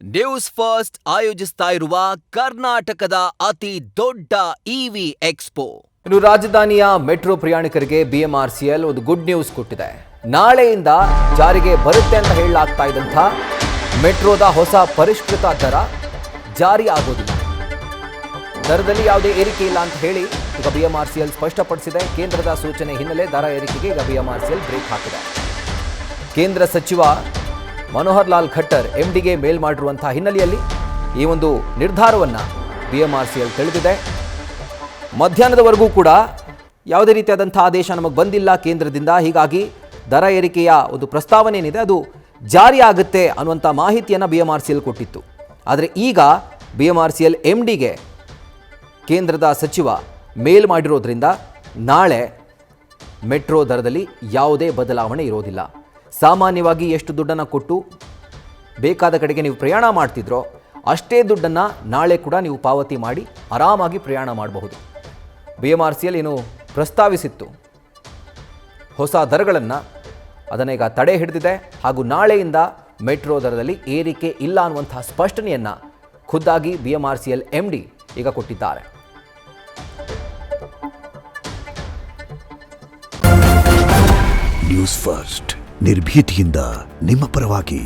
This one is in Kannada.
ನ್ಯೂಸ್ ಫಸ್ಟ್ ಆಯೋಜಿಸ್ತಾ ಇರುವ ಕರ್ನಾಟಕದ ಅತಿ ದೊಡ್ಡ ಇವಿ ಎಕ್ಸ್ಪೋ. ಇನ್ನು ರಾಜಧಾನಿಯ ಮೆಟ್ರೋ ಪ್ರಯಾಣಿಕರಿಗೆ ಬಿಎಂಆರ್ಸಿಎಲ್ ಒಂದು ಗುಡ್ ನ್ಯೂಸ್ ಕೊಟ್ಟಿದೆ. ನಾಳೆಯಿಂದ ಜಾರಿಗೆ ಬರುತ್ತೆ ಅಂತ ಹೇಳಲಾಗ್ತಾ ಇದ್ದಂಥ ಮೆಟ್ರೋದ ಹೊಸ ಪರಿಷ್ಕೃತ ದರ ಜಾರಿ ಆಗೋದಿಲ್ಲ. ದರದಲ್ಲಿ ಯಾವುದೇ ಏರಿಕೆ ಇಲ್ಲ ಅಂತ ಹೇಳಿ ಈಗ ಬಿಎಂಆರ್ಸಿಎಲ್ ಸ್ಪಷ್ಟಪಡಿಸಿದೆ. ಕೇಂದ್ರದ ಸೂಚನೆ ಹಿನ್ನೆಲೆ ದರ ಏರಿಕೆಗೆ ಈಗ ಬಿಎಂಆರ್ಸಿಎಲ್ ಬ್ರೇಕ್ ಹಾಕಿದೆ. ಕೇಂದ್ರ ಸಚಿವ ಮನೋಹರ್ ಲಾಲ್ ಖಟ್ಟರ್ ಎಂಡಿಗೆ ಮೇಲ್ ಮಾಡಿರುವಂತಹ ಹಿನ್ನೆಲೆಯಲ್ಲಿ ಈ ಒಂದು ನಿರ್ಧಾರವನ್ನು ಬಿಎಂಆರ್ಸಿಎಲ್ ತಿಳಿದಿದೆ. ಮಧ್ಯಾಹ್ನದವರೆಗೂ ಕೂಡ ಯಾವುದೇ ರೀತಿಯಾದಂಥ ಆದೇಶ ನಮಗೆ ಬಂದಿಲ್ಲ ಕೇಂದ್ರದಿಂದ. ಹೀಗಾಗಿ ದರ ಏರಿಕೆಯ ಒಂದು ಪ್ರಸ್ತಾವನೆ ಏನಿದೆ ಅದು ಜಾರಿ ಆಗುತ್ತೆ ಅನ್ನುವಂಥ ಮಾಹಿತಿಯನ್ನು ಬಿಎಂಆರ್ಸಿಎಲ್ ಕೊಟ್ಟಿತ್ತು. ಆದರೆ ಈಗ ಬಿಎಂಆರ್ಸಿಎಲ್ ಎಂಡಿಗೆ ಕೇಂದ್ರದ ಸಚಿವ ಮೇಲ್ ಮಾಡಿರೋದ್ರಿಂದ ನಾಳೆ ಮೆಟ್ರೋ ದರದಲ್ಲಿ ಯಾವುದೇ ಬದಲಾವಣೆ ಇರೋದಿಲ್ಲ. ಸಾಮಾನ್ಯವಾಗಿ ಎಷ್ಟು ದುಡ್ಡನ್ನು ಕೊಟ್ಟು ಬೇಕಾದ ಕಡೆಗೆ ನೀವು ಪ್ರಯಾಣ ಮಾಡ್ತಿದ್ರೋ ಅಷ್ಟೇ ದುಡ್ಡನ್ನು ನಾಳೆ ಕೂಡ ನೀವು ಪಾವತಿ ಮಾಡಿ ಆರಾಮಾಗಿ ಪ್ರಯಾಣ ಮಾಡಬಹುದು. ಬಿಎಂಆರ್ಸಿಎಲ್ ಏನು ಪ್ರಸ್ತಾವಿಸಿತ್ತು ಹೊಸ ದರಗಳನ್ನು, ಅದನ್ನು ಈಗ ತಡೆ ಹಿಡಿದಿದೆ. ಹಾಗೂ ನಾಳೆಯಿಂದ ಮೆಟ್ರೋ ದರದಲ್ಲಿ ಏರಿಕೆ ಇಲ್ಲ ಅನ್ನುವಂತಹ ಸ್ಪಷ್ಟನೆಯನ್ನು ಖುದ್ದಾಗಿ ಬಿಎಂಆರ್ಸಿಎಲ್ ಎಂಡಿ ಈಗ ಕೊಟ್ಟಿದ್ದಾರೆ. ನ್ಯೂಸ್ ಫಸ್ಟ್ ನಿರ್ಭೀತಿಯಿಂದ ನಿಮ್ಮ ಪರವಾಗಿ.